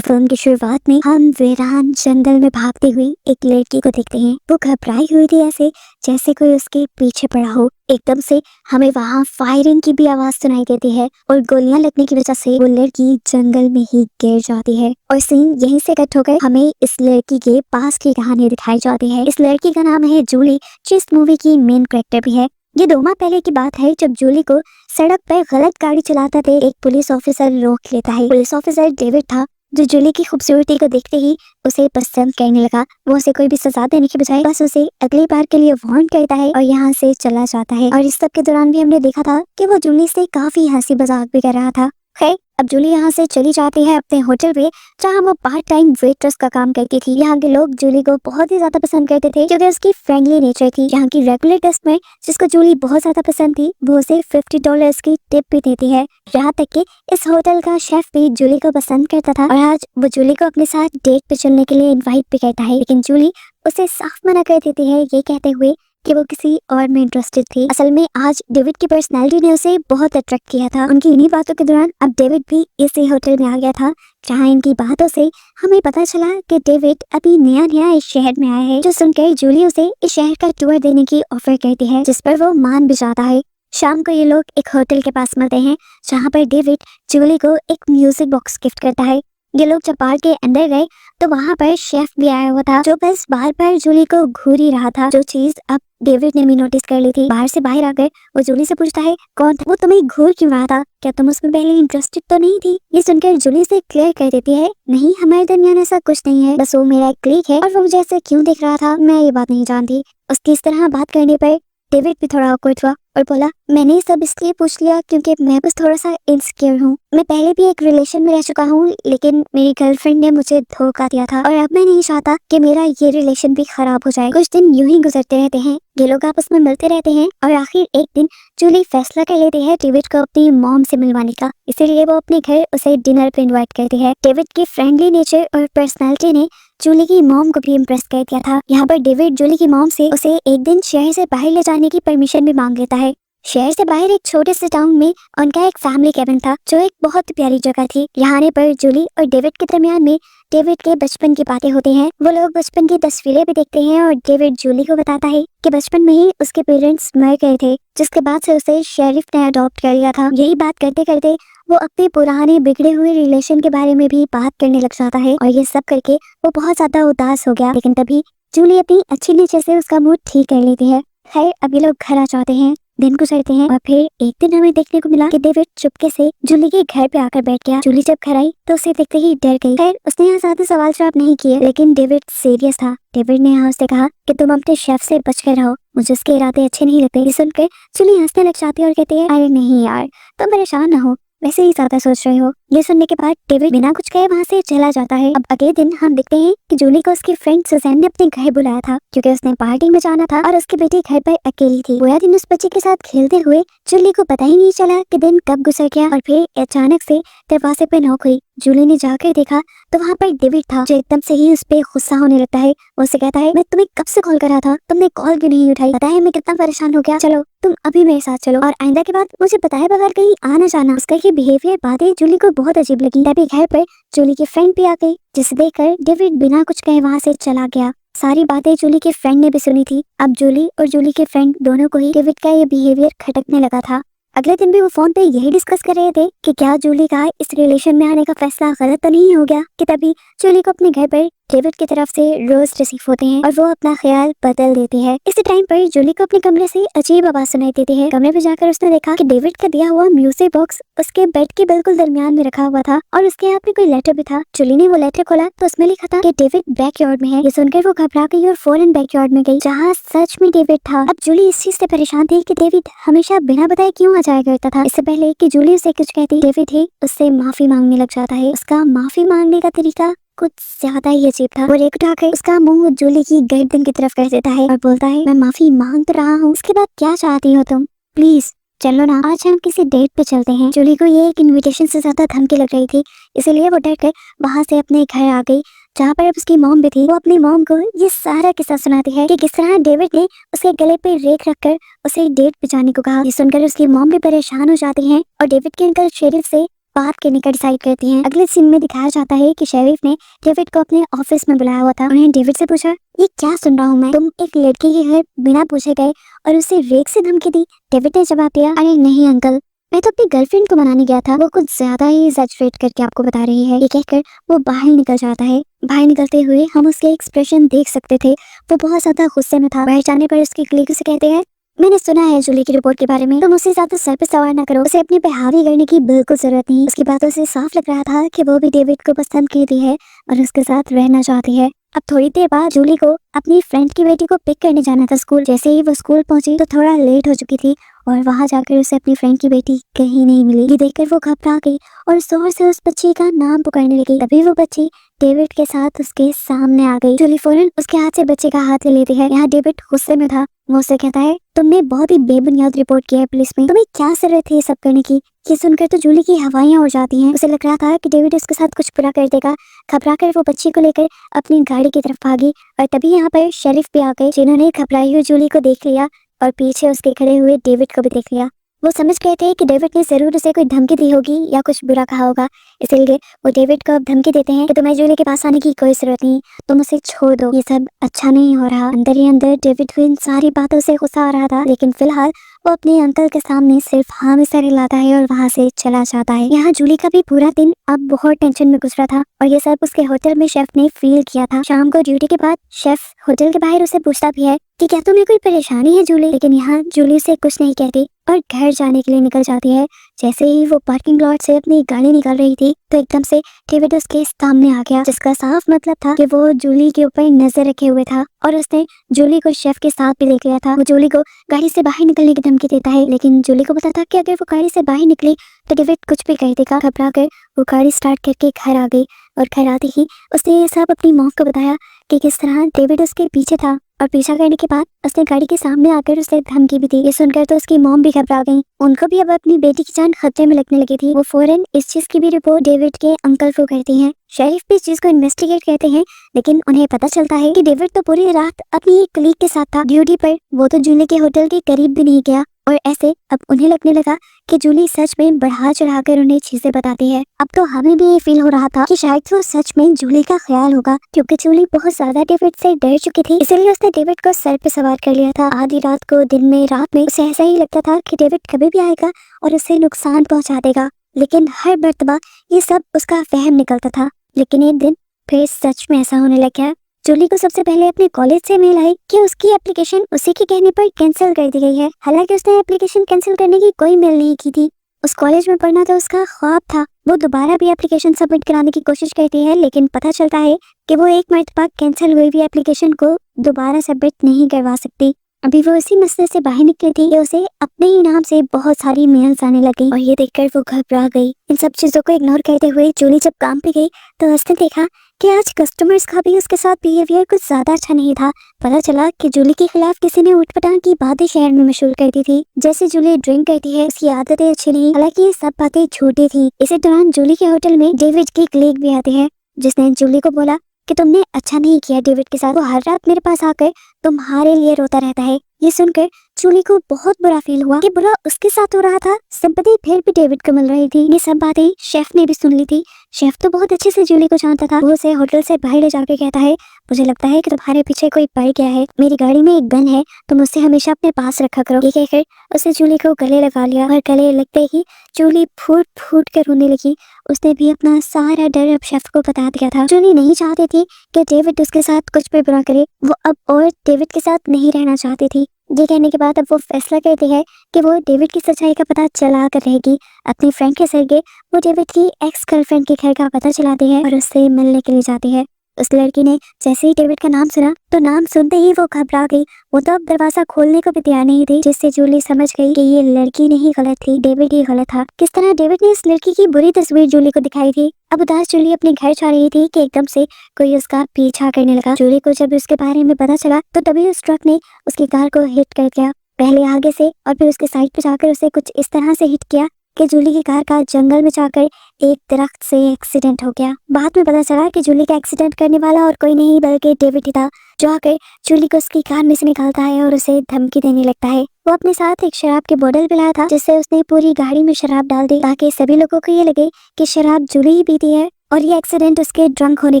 Film की शुरुआत में हम वीरान जंगल में भागती हुई एक लड़की को देखते हैं। वो घबराई हुई थी, ऐसे जैसे कोई उसके पीछे पड़ा हो। एकदम से हमें वहाँ फायरिंग की भी आवाज सुनाई देती है और गोलियां लगने की वजह से वो लड़की जंगल में ही गिर जाती है। और सीन यहीं से कट होकर हमें इस लड़की के पास की कहानी दिखाई जाती है। इस लड़की का नाम है जूली, जो इस मूवी की मेन कैरेक्टर भी है। ये 2 माह पहले की बात है, जब जूली को सड़क पर गलत गाड़ी चलाते थे एक पुलिस ऑफिसर रोक लेता है। पुलिस ऑफिसर डेविड था, जो जूली की खूबसूरती को देखते ही उसे पसंद करने लगा। वो उसे कोई भी सजा देने के बजाय बस उसे अगली बार के लिए वार्न करता है और यहाँ से चला जाता है। और इस सब के दौरान भी हमने देखा था कि वो जूली से काफी हंसी मजाक भी कर रहा था। खैर, अब जूली यहाँ से चली जाती है अपने होटल पे, जहाँ वो पार्ट टाइम वेट्रेस का काम करती थी। यहाँ के लोग जूली को बहुत ही ज्यादा पसंद करते थे, क्योंकि उसकी फ्रेंडली नेचर थी। यहाँ की रेगुलर कस्टमर, जिसको जूली बहुत ज्यादा पसंद थी, वो उसे $50 की टिप भी देती है। यहाँ तक कि इस होटल का शेफ भी जूली को पसंद करता था और आज वो जूली को अपने साथ डेट पे चलने के लिए इनवाइट भी करता है। लेकिन जूली उसे साफ मना कर देती है, ये कहते हुए कि वो किसी और में इंटरेस्टेड थी। असल में आज डेविड की पर्सनैलिटी ने उसे बहुत अट्रैक्ट किया था। उनकी इन्हीं बातों के दौरान अब डेविड भी इसी होटल में आ गया था, जहाँ इनकी बातों से हमें पता चला कि डेविड अभी नया नया इस शहर में आया है। जो सुनकर जूली उसे इस शहर का टूर देने की ऑफर करती है, जिस पर वो मान भी जाता है। शाम को ये लोग एक होटल के पास मिलते हैं, जहाँ पर डेविड जूली को एक म्यूजिक बॉक्स गिफ्ट करता है। ये लोग जब बार के अंदर गए तो वहाँ पर शेफ भी आया हुआ था, जो बस बार बार जूली को घूर ही रहा था, जो चीज अब डेविड ने भी नोटिस कर ली थी। बाहर से बाहर आकर वो जूली से पूछता है, कौन था वो, तुम्हें घूर क्यों रहा था, क्या तुम उसमें पहले इंटरेस्टेड तो नहीं थी? ये सुनकर जूली से क्लियर कर देती है, नहीं, हमारे दरमियान ऐसा कुछ नहीं है, बस वो मेरा एक क्लिक है और वो मुझे ऐसे क्यों देख रहा था मैं ये बात नहीं जानती। उसकी इस तरह बात करने पर डेविड भी थोड़ा ऑकवर्ड हुआ और बोला, मैंने ये सब इसलिए पूछ लिया क्योंकि मैं बस थोड़ा सा इनसिक्योर हूँ। मैं पहले भी एक रिलेशन में रह चुका हूँ, लेकिन मेरी गर्लफ्रेंड ने मुझे धोखा दिया था और अब मैं नहीं चाहता कि मेरा ये रिलेशन भी खराब हो जाए। कुछ दिन यूं ही गुजरते रहते हैं, ये लोग आपस में मिलते रहते हैं और आखिर एक दिन जूली फैसला कर लेती है डेविड को अपनी मॉम से मिलवाने का। इसीलिए वो अपने घर उसे डिनर पे इनवाइट करती है। डेविड की फ्रेंडली नेचर और पर्सनैलिटी ने जूली की मॉम को भी इम्प्रेस कर दिया था। यहाँ पर डेविड जूली की मॉम से उसे एक दिन शहर से बाहर ले जाने की परमिशन भी मांग लेता है। शहर से बाहर एक छोटे से टाउन में उनका एक फैमिली कैबिन था, जो एक बहुत प्यारी जगह थी। यहाँ आने पर जूली और डेविड के दरमियान में डेविड के बचपन की बातें होती हैं। वो लोग बचपन की तस्वीरें भी देखते हैं और डेविड जूली को बताता है कि बचपन में ही उसके पेरेंट्स मर गए थे, जिसके बाद से उसे शेरिफ ने अडॉप्ट कर लिया था। यही बात करते करते वो अपने पुराने बिगड़े हुए रिलेशन के बारे में भी बात करने लग जाता है और ये सब करके वो बहुत ज्यादा उदास हो गया। लेकिन तभी जूली अपनी अच्छी नेचर से उसका मूड ठीक कर लेती है। खैर, अब ये लोग घर आ जाते हैं, दिन गुजरते हैं और फिर एक दिन हमें देखने को मिला कि डेविड चुपके से जूली के घर पे आकर बैठ गया। जूली जब घर आई तो उसे देखते ही डर गई। खैर, उसने यहाँ ज्यादा सवाल जवाब नहीं किए, लेकिन डेविड सीरियस था। डेविड ने यहाँ उससे कहा कि तुम अपने शेफ से बच कर रहो, मुझे उसके इरादे अच्छे नहीं लगते। ये सुनकर जूली हंसने लग जाती है और कहती है, अरे नहीं यार, तुम परेशान न हो, वैसे ही ज्यादा सोच रहे हो। ये सुनने के बाद डेविड बिना कुछ कहे वहाँ से चला जाता है। अब अगले दिन हम देखते हैं कि जूली को उसकी फ्रेंड सुजैन ने अपने घर बुलाया था, क्योंकि उसने पार्टी में जाना था और उसकी बेटी घर पर अकेली थी। पूरा दिन उस बच्चे के साथ खेलते हुए जूली को पता ही नहीं चला कि दिन कब गुजर गया। और फिर अचानक से दरवाजे पे नॉक हुई। जूली ने जाकर देखा तो वहाँ पर डेविड था, जो एकदम से ही उस पे गुस्सा होने लगता है। वो उसे कहता है, मैं तुम्हें कब से कॉल कर रहा था, तुमने कॉल क्यों नहीं उठाई? पता है मैं कितना परेशान हो गया, चलो तुम अभी मेरे साथ चलो और आइंदा के बाद मुझे बताए बगैर कहीं आना जाना। उसका ये बिहेवियर बातें जूली को बहुत अजीब लगी। तभी घर पर जूली की फ्रेंड भी आ गई, जिसे देखकर डेविड बिना कुछ कहे वहाँ से चला गया। सारी बातें जूली के फ्रेंड ने भी सुनी थी। अब जूली और जूली के फ्रेंड दोनों को ही डेविड का ये बिहेवियर खटकने लगा था। अगले दिन भी वो फोन पे यही डिस्कस कर रहे थे कि क्या जूली का इस रिलेशन में आने का फैसला गलत तो नहीं हो गया। कि तभी जूली को अपने घर पर डेविड की तरफ से रोज रिसीव होते हैं और वो अपना ख्याल बदल देती है। इसी टाइम पर जूली को अपने कमरे से अजीब आवाज सुनाई देती है। कमरे में जाकर उसने देखा कि डेविड का दिया हुआ म्यूजिक बॉक्स उसके बेड के बिल्कुल दरमियान में रखा हुआ था और उसके हाथ में कोई लेटर भी था। जूली ने वो लेटर खोला तो उसमें लिखा था कि डेविड बैकयार्ड में है। ये सुनकर वो घबरा गई और फौरन बैकयार्ड में गई, जहाँ सच में डेविड था। अब जूली इस चीज से परेशान थी कि डेविड हमेशा बिना बताए क्यों आ जाया करता था। इससे पहले कि जूली उसे कुछ कहती, डेविड ही उससे माफी मांगने लग जाता है। उसका माफी मांगने का तरीका कुछ ज्यादा ही अजीब था। वो रेक उठाकर उसका मुंह जूली की गर्दन की तरफ कर देता है और बोलता है, मैं माफी मांग तो रहा हूँ, उसके बाद क्या चाहती हो तुम? प्लीज चलो ना, आज हम किसी डेट पे चलते हैं। जूली को ये एक इनविटेशन से ज्यादा धमकी लग रही थी, इसीलिए वो डर कर वहाँ से अपने घर आ गई, जहाँ पर अब उसकी मॉम भी थी। वो अपनी मॉम को ये सारा किस्सा सुनाती है कि किस तरह डेविड ने उसके गले पे रेख रखकर उसे डेट पे जाने को कहा। ये सुनकर उसकी मॉम भी परेशान हो जाती है और डेविड के अंकल शेरिफ से बात करने का डिसाइड करती हैं। अगले सीन में दिखाया जाता है कि शेरिफ ने डेविड को अपने ऑफिस में बुलाया हुआ था। उन्होंने डेविड से पूछा, ये क्या सुन रहा हूँ मैं, तुम एक लड़के के घर बिना पूछे गए और उसे रेप से धमकी दी। डेविड ने जवाब दिया, अरे नहीं अंकल, मैं तो अपनी गर्लफ्रेंड को मनाने गया था, वो कुछ ज्यादा ही एग्जैजरेट करके आपको बता रही है। ये कहकर वो बाहर निकल जाता है। बाहर निकलते हुए हम उसके एक्सप्रेशन देख सकते थे, वो बहुत ज्यादा गुस्से में था। बाहर जाने पर उसके कलीग से कहते हैं, मैंने सुना है जूली की रिपोर्ट के बारे में, तुम उससे ज्यादा सर पे सवार ना करो, उसे अपने पे हावी करने की बिल्कुल जरूरत नहीं। उसकी बातों से साफ लग रहा था कि वो भी डेविड को पसंद करती है और उसके साथ रहना चाहती है। अब थोड़ी देर बाद जूली को अपनी फ्रेंड की बेटी को पिक करने जाना था स्कूल। जैसे ही वो स्कूल पहुंची तो थोड़ा लेट हो चुकी थी और वहां जाकर उसे अपनी फ्रेंड की बेटी कहीं नहीं मिली। ये देखकर वो घबरा गई और जोर से उस बच्ची का नाम पुकारने लगी। तभी वो बच्ची डेविड के साथ उसके सामने आ गई। जूली फौरन उसके हाथ से बच्चे का हाथ ले लेती है। यहाँ डेविड गुस्से में था। वो उससे कहता है, तुमने बहुत ही बेबुनियाद रिपोर्ट किया है पुलिस में, तुम्हें क्या जरूरत है ये सब करने की। ये सुनकर तो जूली की हवाइयां उड़ जाती हैं। उसे लग रहा था कि डेविड उसके साथ कुछ बुरा कर देगा। घबरा कर वो बच्ची को लेकर अपनी गाड़ी की तरफ भागी और तभी यहाँ पर शेरिफ भी आ गए, जिन्होंने घबराई हुई जूली को देख लिया और पीछे उसके खड़े हुए डेविड को भी देख लिया। वो समझ गए थे कि डेविड ने जरूर उसे कोई धमकी दी होगी या कुछ बुरा कहा होगा, इसलिए वो डेविड को अब धमकी देते हैं कि तुम्हें जूली के पास आने की कोई जरूरत नहीं, तुम उसे छोड़ दो, ये सब अच्छा नहीं हो रहा। अंदर ही अंदर डेविड को इन सारी बातों से गुस्सा आ रहा था, लेकिन फिलहाल वो अपने अंकल के सामने सिर्फ हाँ में सर हिलाता है और वहाँ से चला जाता है। यहाँ जूली का भी पूरा दिन अब बहुत टेंशन में गुजरा था और ये सब उसके होटल में शेफ ने फील किया था। शाम को ड्यूटी के बाद शेफ होटल के बाहर उसे पूछता भी है कि क्या तुम्हें कोई परेशानी है जूली, लेकिन यहाँ जूली से कुछ नहीं कहती और घर जाने के लिए निकल जाती है। जैसे ही वो पार्किंग लॉट से अपनी गाड़ी निकाल रही थी तो एकदम से डेविड उसके सामने आ गया, जिसका साफ मतलब था कि वो जूली के ऊपर नजर रखे हुए था और उसने जूली को शेफ के साथ भी देख लिया था। वो जूली को गाड़ी से बाहर निकलने की धमकी देता है, लेकिन जूली को पता था कि अगर वो गाड़ी से बाहर निकली तो डेविड कुछ भी कर देगा। घबरा कर वो गाड़ी स्टार्ट करके घर आ गई और घर आते ही उसने ये सब अपनी मॉम को बताया कि किस तरह डेविड उसके पीछे था और पीछा करने के बाद उसने गाड़ी के सामने आकर उसे धमकी भी दी। ये सुनकर तो उसकी मॉम भी घबरा गई, उनको भी अब अपनी बेटी की जान खतरे में लगने लगी थी। वो फौरन इस चीज की भी रिपोर्ट डेविड के अंकल को करती हैं। शेरिफ भी इस चीज को इन्वेस्टिगेट करते हैं, लेकिन उन्हें पता चलता है कि डेविड तो पूरी रात अपनी एक कलीग के साथ था ड्यूटी पर, वो तो जूली के होटल के करीब भी नहीं गया। और ऐसे अब उन्हें लगने लगा कि जूली सच में बढ़ा चढ़ाकर उन्हें चीजें बताती है। अब तो हमें भी ये फील हो रहा था कि शायद वो सच में जूली का ख्याल होगा, क्योंकि जूली बहुत ज्यादा डेविड से डर चुकी थी, इसलिए उसने डेविड को सर पे सवार कर लिया था। आधी रात को, दिन में, रात में उसे ऐसा ही लगता था कि डेविड कभी भी आएगा और उसे नुकसान पहुंचा देगा, लेकिन हर मर्तबा ये सब उसका वहम निकलता था। लेकिन एक दिन फिर सच में ऐसा होने लग गया। जूली को सबसे पहले अपने कॉलेज से मेल आई कि उसकी एप्लीकेशन उसी के कहने पर कैंसिल कर दी गई है। हालांकि उसने एप्लीकेशन कैंसिल करने की कोई मेल नहीं की थी, उस कॉलेज में पढ़ना तो उसका ख्वाब था। वो दोबारा भी एप्लीकेशन सबमिट कराने की कोशिश करती है, लेकिन पता चलता है कि वो एक मरतबा कैंसिल हुई हुई एप्लीकेशन को दोबारा सबमिट नहीं करवा सकती। अभी वो इसी मसले से बाहर निकली थी कि उसे अपने ही नाम से बहुत सारी मेल्स आने लगी और ये देखकर वो घबरा गई। इन सब चीजों को इग्नोर करते हुए जूली जब काम पे गई तो उसने देखा कि आज कस्टमर्स का भी उसके साथ बिहेवियर कुछ ज्यादा अच्छा नहीं था। पता चला कि जूली के खिलाफ किसी ने उठपटांग की बातें शहर में मशहूर कर दी थी। जैसे जूली ड्रिंक करती है, उसकी आदतें अच्छी नहीं, हालांकि ये सब बातें झूठी थी। इसी दौरान जूली के होटल में डेविड की कलीग भी आते हैं, जिसने जूली को बोला कि तुमने अच्छा नहीं किया डेविड के साथ, वो हर रात मेरे पास आकर तुम्हारे लिए रोता रहता है। ये सुनकर जूली को बहुत बुरा फील हुआ कि बुरा उसके साथ हो रहा था, सिंपैथी फिर भी डेविड को मिल रही थी। ये सब बातें शेफ ने भी सुन ली थी। शेफ तो बहुत अच्छे से जूली को जानता था। वो उसे होटल से बाहर ले जाकर कहता है, मुझे लगता है कि तुम्हारे पीछे कोई पड़ गया है, मेरी गाड़ी में एक गन है, तुम उससे हमेशा अपने पास रखा करो। ये कहकर उसे जूली को गले लगा लिया और गले लगते ही जूली फूट फूट कर रोने लगी। उसने भी अपना सारा डर अब शेफ को बता दिया था। जूली नहीं चाहती थी कि डेविड उसके साथ कुछ भी बुरा करे, वो अब और डेविड के साथ नहीं रहना चाहती थी। ये कहने के बाद अब वो फैसला करती है कि वो डेविड की सच्चाई का पता चला कर रहेगी। अपनी फ्रेंड के जरिए वो डेविड की एक्स गर्लफ्रेंड के घर का पता चलाती है और उससे मिलने के लिए जाती है। उस लड़की ने जैसे ही डेविड का नाम सुना तो नाम सुनते ही वो घबरा गई। वो तो अब दरवाजा खोलने को भी तैयार नहीं थी, जिससे जूली समझ गई कि ये लड़की नहीं गलत थी, डेविड ही गलत था। किस तरह डेविड ने इस लड़की की बुरी तस्वीर जूली को दिखाई थी। अब उदास जूली अपने घर जा रही थी कि एकदम से कोई उसका पीछा करने लगा। जूली को जब उसके बारे में पता चला तो तभी उस ट्रक ने उसकी कार को हिट कर दिया, पहले आगे से और फिर उसके साइड पे जाकर उसे कुछ इस तरह से हिट किया कि जूली की कार का जंगल में जाकर एक दरख्त से एक्सीडेंट हो गया। बाद में पता चला कि जूली का एक्सीडेंट करने वाला और कोई नहीं बल्कि डेविड ही था, जो आकर जूली को उसकी कार में से निकालता है और उसे धमकी देने लगता है। वो अपने साथ एक शराब की बोतल भी लाया था, जिससे उसने पूरी गाड़ी में शराब डाल दी ताकि सभी लोगों को ये लगे कि शराब जूली ही पीती है और ये एक्सीडेंट उसके ड्रंक होने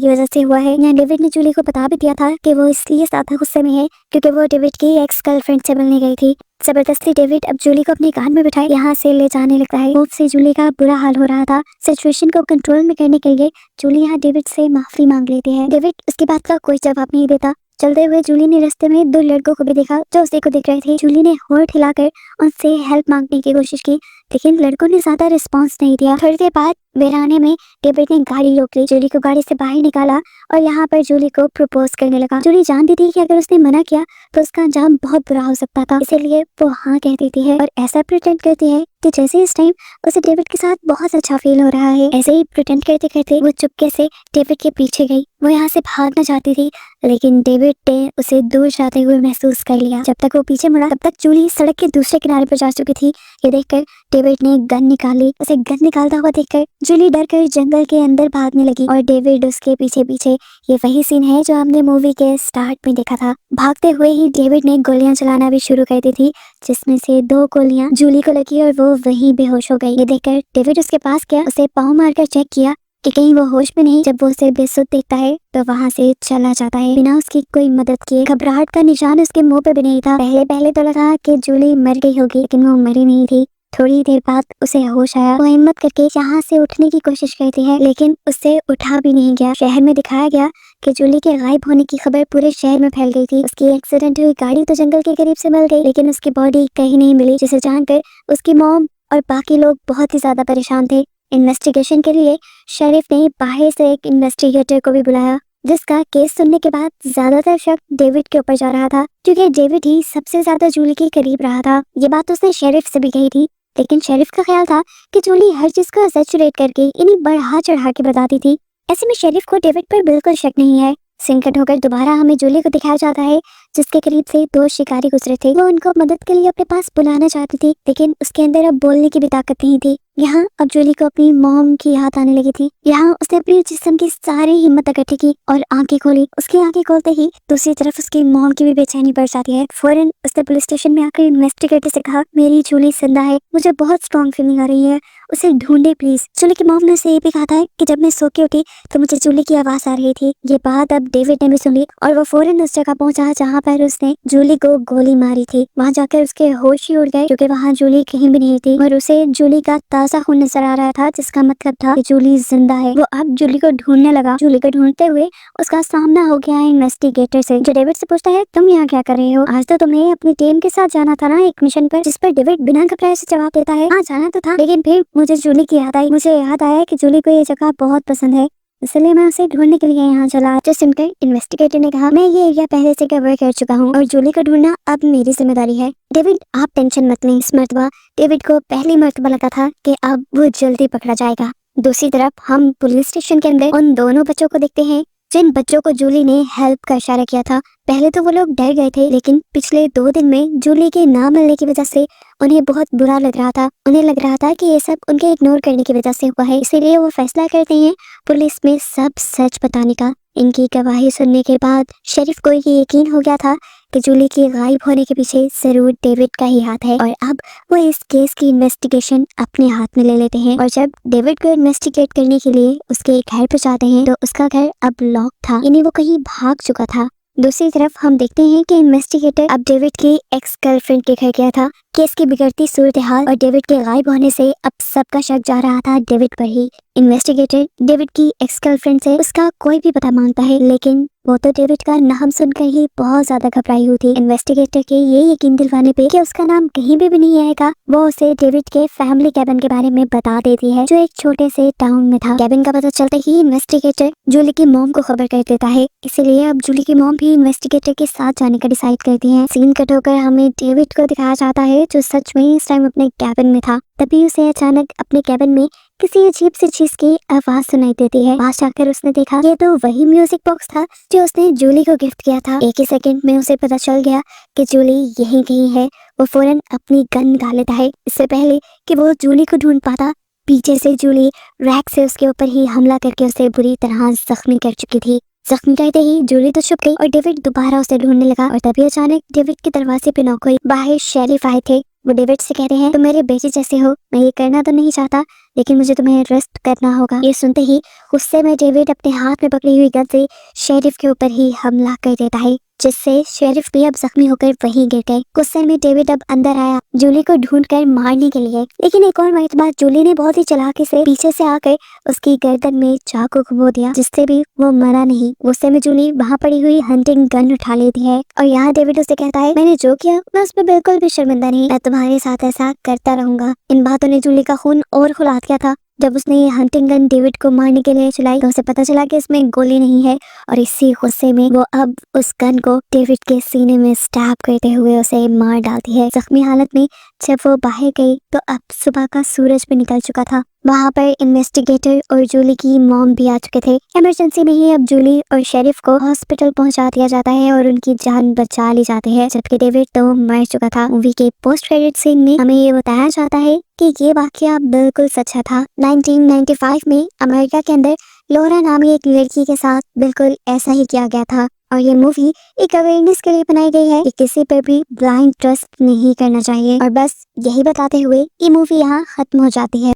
की वजह से हुआ है। यहाँ डेविड ने जूली को बता भी दिया था कि वो इसलिए ज्यादा गुस्से में है क्योंकि वो डेविड की एक्स गर्लफ्रेंड से मिलने गई थी। जबरदस्ती डेविड अब जूली को अपनी कार में बिठाए यहाँ से ले जाने लगता है। खूब से जूली का बुरा हाल हो रहा था। सिचुएशन को कंट्रोल में करने के लिए जूली यहाँ डेविड से माफी मांग लेती है। डेविड उसकी बात का कोई जवाब नहीं देता। चलते हुए जूली ने रास्ते में दो लड़कों को भी देखा जो उसी को देख रहे थे। जूली ने होठ हिलाकर उनसे हेल्प मांगने की कोशिश की, लेकिन लड़कों ने ज्यादा रिस्पांस नहीं दिया। थोड़ी देर बाद वीराने में डेविड ने गाड़ी रोक ली, जूली को गाड़ी से बाहर निकाला और यहाँ पर जूली को प्रपोज करने लगा। जूली जानती थी कि अगर उसने मना किया तो उसका अंजाम बहुत बुरा हो सकता था, इसीलिए वो हाँ कह देती है और ऐसा प्रिटेंड करती है कि जैसे इस टाइम उसे डेविड के साथ बहुत अच्छा फील हो रहा है। ऐसे ही प्रिटेंड करते करते वो चुपके से डेविड के पीछे गई। वो यहाँ से भागना चाहती थी, लेकिन डेविड ने उसे दूर जाते हुए महसूस कर लिया। जब तक वो पीछे मुड़ा तब तक जूली सड़क के दूसरे किनारे पर जा चुकी थी। ये देखकर डेविड ने गन निकाली। उसे गन निकालता हुआ देखकर जूली डर कर जंगल के अंदर भागने लगी और डेविड उसके पीछे पीछे। ये वही सीन है जो हमने मूवी के स्टार्ट में देखा था। भागते हुए ही डेविड ने गोलियां चलाना भी शुरू कर दी थी, जिसमें से 2 गोलियां जूली को लगी और वो वहीं बेहोश हो गई। ये देखकर डेविड उसके पास गया, उसे पाँव मारकर चेक किया कि कहीं वो होश में नहीं। जब वो उसे बेसुध देखता है तो वहाँ से चला जाता है बिना उसकी कोई मदद किए। घबराहट का निशान उसके मुंह पे भी नहीं था। पहले तो लगा कि जूली मर गई होगी, लेकिन वो मरी नहीं थी। थोड़ी देर बाद उसे होश आया। वो हिम्मत करके यहाँ से उठने की कोशिश करती है, लेकिन उससे उठा भी नहीं गया। शहर में दिखाया गया कि जूली के गायब होने की खबर पूरे शहर में फैल गई थी। उसकी एक्सीडेंट हुई गाड़ी तो जंगल के करीब से मिल गई, लेकिन उसकी बॉडी कहीं नहीं मिली, जिसे जानकर उसकी मॉम और बाकी लोग बहुत ही ज्यादा परेशान थे। इन्वेस्टिगेशन के लिए शेरिफ ने बाहर से एक इन्वेस्टिगेटर को भी बुलाया, जिसका केस सुनने के बाद ज्यादातर शक डेविड के ऊपर जा रहा था, क्योंकि डेविड ही सबसे ज्यादा जूली के करीब रहा था। ये बात उसने शेरिफ से भी कही थी, लेकिन शेरिफ का ख्याल था कि जूली हर चीज को सैचुरेट करके इन्हीं बढ़ा चढ़ा के बताती थी। ऐसे में शेरिफ को डेविड पर बिल्कुल शक नहीं है। सीन कट होकर दोबारा हमें जूली को दिखाया जाता है, जिसके करीब से 2 शिकारी गुजरे थे। वो उनको मदद के लिए अपने पास बुलाना चाहती थी, लेकिन उसके अंदर अब बोलने की भी ताकत नहीं थी। यहाँ अब जूली को अपनी मॉम की याद आने लगी थी। यहाँ उसने अपनी जिस्म की सारी हिम्मत इकट्ठी की और आंखें खोली। उसकी आंखें खोलते ही दूसरी तरफ उसकी मॉम की भी बेचैनी बढ़ जाती है। फौरन उसने पुलिस स्टेशन में आकर इन्वेस्टिगेटर से कहा, मेरी जूली जिंदा है, मुझे बहुत स्ट्रॉन्ग फीलिंग आ रही है, उसे ढूंढे प्लीज। जूली की मॉम ने उसे ये भी कहा था कि जब मैं सो के उठी तो मुझे जूली की आवाज आ रही थी। ये बात अब डेविड ने भी सुनी और वो फौरन उस जगह पहुंचा जहाँ पर उसने जूली को गोली मारी थी। वहाँ जाकर उसके होश ही उड़ गए, क्योंकि वहाँ जूली कहीं भी नहीं थी और उसे जूली का ताजा खून नजर आ रहा था, जिसका मतलब था कि जूली जिंदा है। वो अब जूली को ढूंढने लगा। जूली को ढूंढते हुए उसका सामना हो गया इन्वेस्टिगेटर से, जो डेविड से पूछता है, तुम यहाँ क्या कर रहे हो? आज तो तुम्हें अपनी टीम के साथ जाना था ना एक मिशन पर। जिस पर डेविड बिना घबराए से जवाब देता है, हाँ जाना तो था, लेकिन फिर मुझे जूली की याद आई। मुझे याद आया कि जूली को ये जगह बहुत पसंद है, इसलिए मैं उसे ढूंढने के लिए यहाँ चला। जो सुनकर इन्वेस्टिगेटर ने कहा, मैं ये एरिया पहले से कवर कर चुका हूँ और जूली को ढूंढना अब मेरी जिम्मेदारी है। डेविड आप टेंशन मत लें। इस मर्तबा डेविड को पहली मर्तबा लगा था कि अब वो जल्दी पकड़ा जाएगा। दूसरी तरफ हम पुलिस स्टेशन के अंदर उन दोनों बच्चों को देखते हैं जिन बच्चों को जूली ने हेल्प का इशारा किया था। पहले तो वो लोग डर गए थे, लेकिन पिछले 2 दिन में जूली के ना मिलने की वजह से उन्हें बहुत बुरा लग रहा था। उन्हें लग रहा था कि ये सब उनके इग्नोर करने की वजह से हुआ है, इसीलिए वो फैसला करते हैं पुलिस में सब सच बताने का। इनकी गवाही सुनने के बाद शेरिफ को ये यकीन हो गया था कि जूली के गायब होने के पीछे जरूर डेविड का ही हाथ है और अब वो इस केस की इन्वेस्टिगेशन अपने हाथ में ले लेते हैं। और जब डेविड को इन्वेस्टिगेट करने के लिए उसके घर पर जाते हैं तो उसका घर अब लॉक था, यानी वो कहीं भाग चुका था। दूसरी तरफ हम देखते हैं कि इन्वेस्टिगेटर अब डेविड की एक्स गर्लफ्रेंड के घर गया था। केस की बिगड़ती सूरत हाल और डेविड के गायब होने से अब सबका शक जा रहा था डेविड पर ही। इन्वेस्टिगेटर डेविड की एक्स गर्लफ्रेंड से उसका कोई भी पता मांगता है, लेकिन वो तो डेविड का नाम सुनकर ही बहुत ज्यादा घबराई हुई थी। इन्वेस्टिगेटर के ये यकीन दिलवाने पे कि उसका नाम कहीं भी नहीं आएगा, वो उसे डेविड के फैमिली कैबिन के बारे में बता देती है, जो एक छोटे से टाउन में था। कैबिन का पता चलते ही इन्वेस्टिगेटर जूली की मॉम को खबर कर देता है, इसीलिए अब जूली की मॉम भी इन्वेस्टिगेटर के साथ जाने का डिसाइड करती है। सीन कट होकर हमें डेविड को दिखाया जाता है, जो सच में इस टाइम अपने कैबिन में था। तभी उसे अचानक अपने कैबिन में किसी अजीब सी चीज की आवाज सुनाई देती है। पास जाकर उसने देखा ये तो वही म्यूजिक बॉक्स था जो उसने जूली को गिफ्ट किया था। एक ही सेकंड में उसे पता चल गया कि जूली यहीं कहीं है। वो फौरन अपनी गन निकाल लेता है। इससे पहले कि वो जूली को ढूंढ पाता, पीछे से जूली रैक से उसके ऊपर ही हमला करके उसे बुरी तरह जख्मी कर चुकी थी। जख्मी करते ही जूली तो छुप गई और डेविड दोबारा उसे ढूंढने लगा। और तभी अचानक डेविड के दरवाजे पे नॉक हुई। बाहर शेरिफ आए थे। वो डेविड से कह रहे हैं तुम मेरे बेटे जैसे हो, मैं ये करना तो नहीं चाहता लेकिन मुझे तुम्हें अरेस्ट करना होगा। ये सुनते ही गुस्से में डेविड अपने हाथ में पकड़ी हुई गन से शेरिफ के ऊपर ही हमला कर देता है, जिससे शेरिफ भी अब जख्मी होकर वहीं गिर गए। गुस्से में डेविड अब अंदर आया जूली को ढूंढकर मारने के लिए, लेकिन एक और मर्तबा जूली ने बहुत ही चालाकी से पीछे से आकर उसकी गर्दन में चाकू घुमो दिया, जिससे भी वो मरा नहीं। गुस्से में जूली वहाँ पड़ी हुई हंटिंग गन उठा लेती है और यहाँ डेविड उसे कहता है मैंने जो किया मैं उस पर बिल्कुल भी शर्मिंदा नहीं, मैं तुम्हारे साथ ऐसा करता रहूंगा। इन बातों ने जूली का खून और खौला दिया था। जब उसने ये हंटिंग गन डेविड को मारने के लिए चलाई तो उसे पता चला कि इसमें गोली नहीं है और इसी गुस्से में वो अब उस गन को डेविड के सीने में स्टैब करते हुए उसे मार डालती है। जख्मी हालत में जब वो बाहर गई तो अब सुबह का सूरज भी निकल चुका था। वहाँ पर इन्वेस्टिगेटर और जूली की मॉम भी आ चुके थे। इमरजेंसी में ही अब जूली और शेरिफ को हॉस्पिटल पहुंचा दिया जाता है और उनकी जान बचा ली जाती है, जबकि डेविड तो मर चुका था। मूवी के पोस्ट क्रेडिट सीन में हमें ये बताया जाता है कि ये वाकया बिल्कुल सच्चा था। 1995 में अमेरिका के अंदर लोरा नामी एक लड़की के साथ बिल्कुल ऐसा ही किया गया था और ये मूवी एक अवेयरनेस के लिए बनाई गई है कि किसी पर भी ब्लाइंड ट्रस्ट नहीं करना चाहिए। और बस यही बताते हुए ये मूवी यहाँ खत्म हो जाती है।